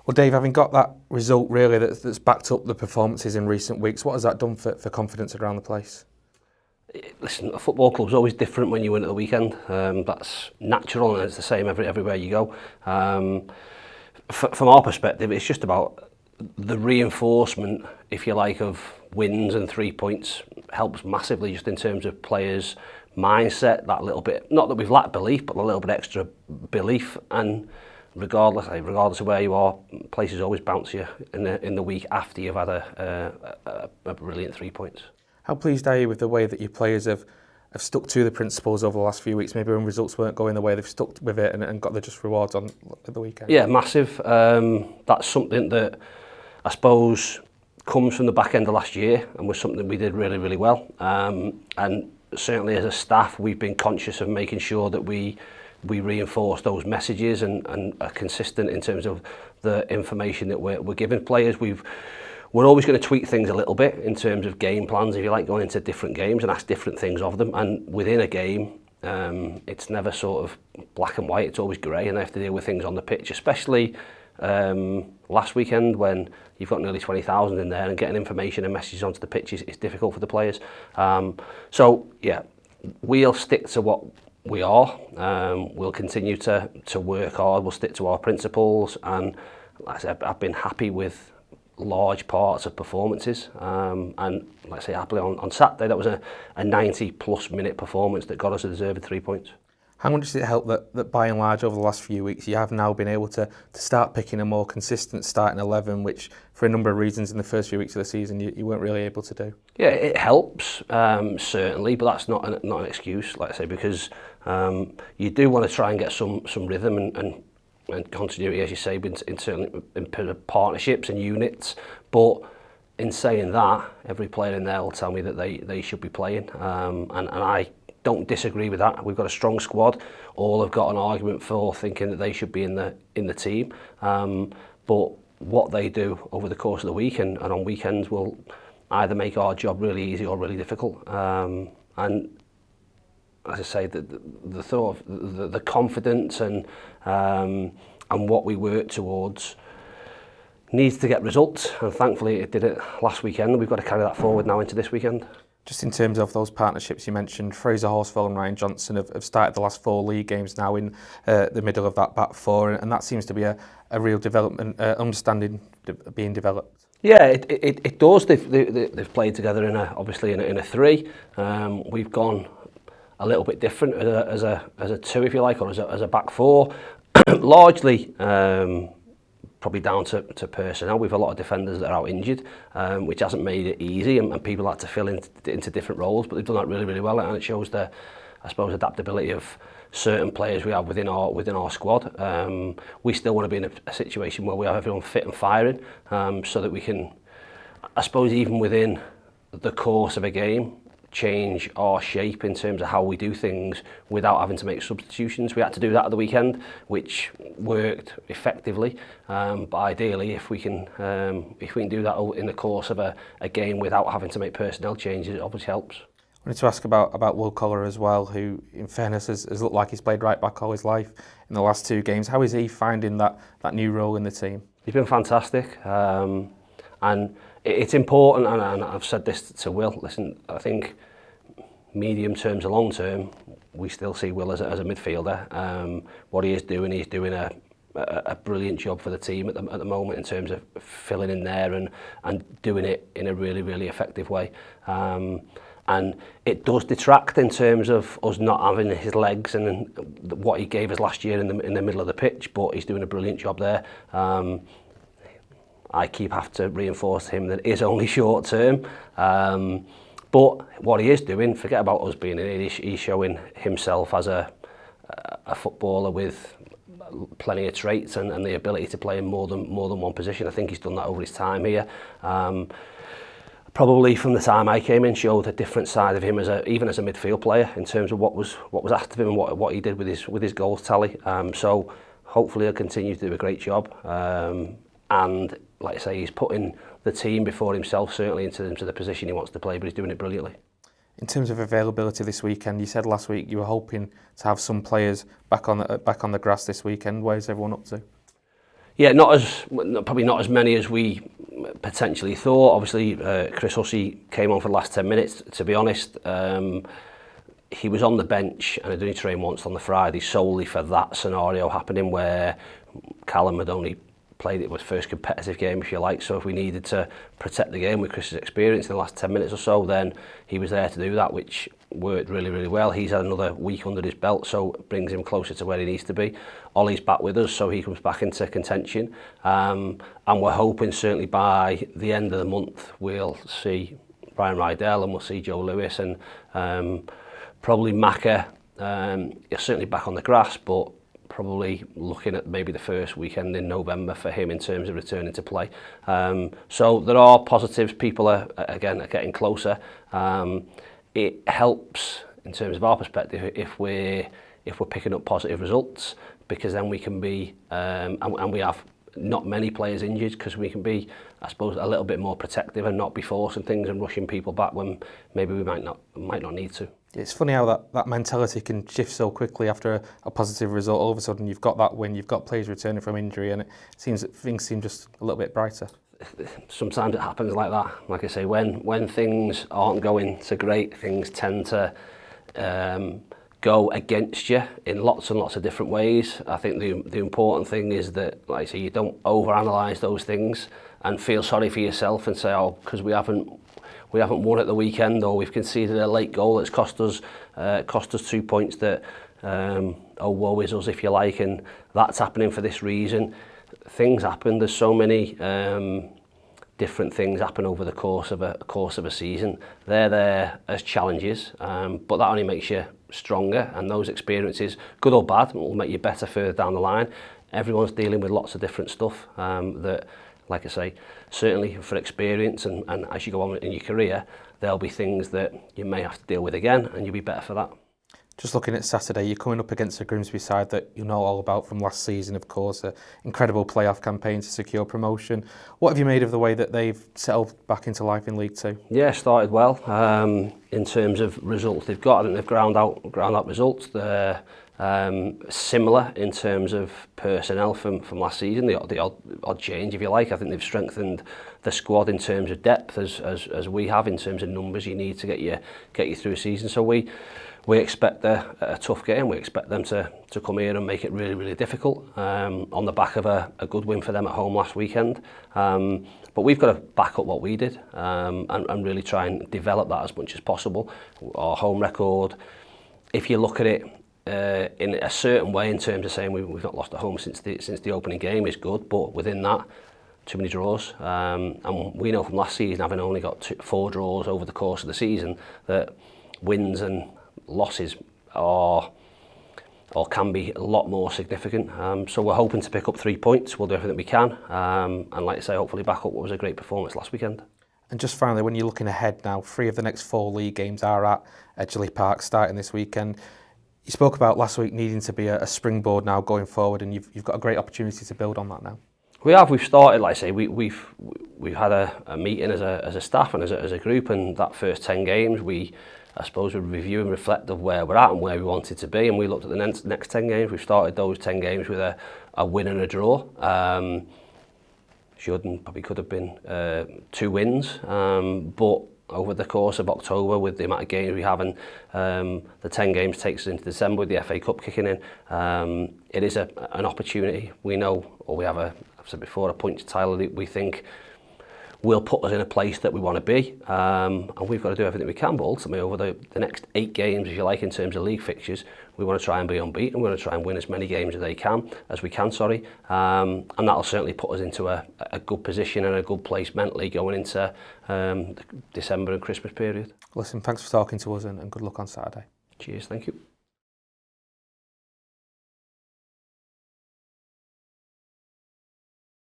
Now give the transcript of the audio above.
Well, Dave, having got that result really that's backed up the performances in recent weeks, what has that done for confidence around the place? Listen, a football club's always different when you win at the weekend. That's natural, and it's the same everywhere you go. From our perspective, it's just about the reinforcement, if you like, of wins and 3 points helps massively just in terms of players' mindset, that little bit, not that we've lacked belief, but a little bit extra belief. And regardless of where you are, places always bounce you in the week after you've had a brilliant 3 points. How pleased are you with the way that your players have stuck to the principles over the last few weeks? Maybe when results weren't going the way, they've stuck with it and got the just rewards on the weekend. Yeah, massive. That's something that I suppose comes from the back end of last year and was something we did really, really well. And certainly as a staff, we've been conscious of making sure that we reinforce those messages and are consistent in terms of the information that we're giving players. We're always going to tweak things a little bit in terms of game plans, if you like, going into different games and ask different things of them. And within a game, it's never sort of black and white, it's always grey, and they have to deal with things on the pitch, especially last weekend when you've got nearly 20,000 in there and getting information and messages onto the pitch is difficult for the players. So, yeah, we'll stick to what we are. We'll continue to work hard, we'll stick to our principles, and like I said, I've been happy with large parts of performances, and let's say happily on Saturday that was a 90 plus minute performance that got us a deserved 3 points. How much does it help that by and large over the last few weeks you have now been able to start picking a more consistent starting 11, which for a number of reasons in the first few weeks of the season you weren't really able to do? Yeah, it helps, certainly, but that's not an excuse, like I say, because you do want to try and get some rhythm and continuity, as you say, in partnerships and units. But in saying that, every player in there will tell me that they should be playing, and I don't disagree with that. We've got a strong squad. All have got an argument for thinking that they should be in the team. But what they do over the course of the week and on weekends will either make our job really easy or really difficult. And as I say, the thought of the confidence and what we work towards needs to get results, and thankfully it did it last weekend. We've got to carry that forward now into this weekend. Just in terms of those partnerships you mentioned, Fraser Horsfell and Ryan Johnson have started the last 4 league games now in the middle of that back four, and that seems to be a real development, understanding being developed. Yeah, it does. They've played together obviously in a 3. We've gone a little bit different as a 2, if you like, or as a back 4, largely probably down to personnel. We've a lot of defenders that are out injured, which hasn't made it easy, and people like to fill into different roles, but they've done that really, really well, and it shows the, I suppose, adaptability of certain players we have within our squad. We still want to be in a situation where we have everyone fit and firing, so that we can, I suppose, even within the course of a game, change our shape in terms of how we do things without having to make substitutions. We had to do that at the weekend, which worked effectively. But ideally, if we can do that in the course of a game without having to make personnel changes, it obviously helps. I wanted to ask about Will Collar as well, who, in fairness, has looked like he's played right back all his life in the last 2 games. How is he finding that new role in the team? He's been fantastic, and it's important, and I've said this to Will. Listen, I think medium term to long term, we still see Will as a midfielder. What he's doing a brilliant job for the team at the moment in terms of filling in there and doing it in a really, really effective way. And it does detract in terms of us not having his legs and what he gave us last year in the middle of the pitch, but he's doing a brilliant job there. I have to reinforce to him that it is only short term. But what he is doing, forget about us being in it, he's showing himself as a footballer with plenty of traits and the ability to play in more than one position. I think he's done that over his time here. Probably from the time I came in, showed a different side of him even as a midfield player in terms of what was asked of him and what he did with his goals tally. So hopefully he'll continue to do a great job. And like I say, he's putting the team before himself, certainly into the position he wants to play, but he's doing it brilliantly. In terms of availability this weekend, you said last week you were hoping to have some players back on the grass this weekend. Where's everyone up to? Yeah, probably not as many as we potentially thought. Obviously, Chris Hussey came on for the last 10 minutes, to be honest. He was on the bench and had only trained once on the Friday solely for that scenario happening where Callum had only played it was first competitive game, if you like. So if we needed to protect the game with Chris's experience in the last 10 minutes or so, then he was there to do that, which worked really, really well. He's had another week under his belt, so it brings him closer to where he needs to be. Ollie's back with us, so he comes back into contention. And we're hoping certainly by the end of the month, we'll see Brian Rydell and we'll see Joe Lewis and probably Macca. He's certainly back on the grass, but probably looking at maybe the first weekend in November for him in terms of returning to play. So there are positives. People are getting closer. It helps in terms of our perspective if we're picking up positive results, because then we can be and we have not many players injured, because we can be, I suppose, a little bit more protective and not be forcing things and rushing people back when maybe we might not need to. It's funny how that mentality can shift so quickly after a positive result. All of a sudden you've got that win, you've got players returning from injury, and it seems that things seem just a little bit brighter. Sometimes it happens like that. Like I say, when things aren't going so great, things tend to go against you in lots and lots of different ways. I think the important thing is that, like I say, you don't overanalyze those things and feel sorry for yourself and say, oh, because we haven't won at the weekend, or we've conceded a late goal that's cost us 2 points, that oh, woe is us, if you like, and that's happening for this reason. Things happen. There's so many different things happen over the course of a season. They're there as challenges, but that only makes you stronger, and those experiences, good or bad, will make you better further down the line. Everyone's dealing with lots of different stuff that, like I say, certainly for experience and as you go on in your career, there'll be things that you may have to deal with again, and you'll be better for that. Just looking at Saturday, you're coming up against a Grimsby side that you know all about from last season, of course, an incredible playoff campaign to secure promotion. What have you made of the way that they've settled back into life in League Two? Yeah, started well in terms of results they've got. I think they've ground out results. They're similar in terms of personnel from last season, the odd change, if you like. I think they've strengthened the squad in terms of depth as we have in terms of numbers you need to get you through a season. So we expect a tough game. We expect them to come here and make it really, really difficult on the back of a good win for them at home last weekend. But we've got to back up what we did and really try and develop that as much as possible. Our home record, if you look at it in a certain way in terms of saying we've not lost at home since the opening game, is good, but within that, too many draws. And we know from last season, having only got 4 draws over the course of the season, that wins and losses are or can be a lot more significant. So we're hoping to pick up 3 points. We'll do everything we can, and like I say, hopefully back up what was a great performance last weekend. And just finally, when you're looking ahead now, 3 of the next 4 league games are at Edgeley Park starting this weekend. You spoke about last week needing to be a springboard now going forward, and you've got a great opportunity to build on that now. We've started, like I say, we've had a meeting as a staff and as a group, and that first 10 games I suppose we review and reflect of where we're at and where we wanted to be, and we looked at the next 10 games. We've started those 10 games with a win and a draw. Probably could have been 2 wins, but over the course of October, with the amount of games we have, and the 10 games takes us into December with the FA Cup kicking in, it is an opportunity. We know, or we have I've said before, a points tally that we think will put us in a place that we want to be, and we've got to do everything we can. But ultimately, over the next 8 games, if you like, in terms of league fixtures, we want to try and be unbeaten. We want to try and win as many games as we can, and that'll certainly put us into a good position and a good place mentally going into the December and Christmas period. Listen, thanks for talking to us, and good luck on Saturday. Cheers, thank you.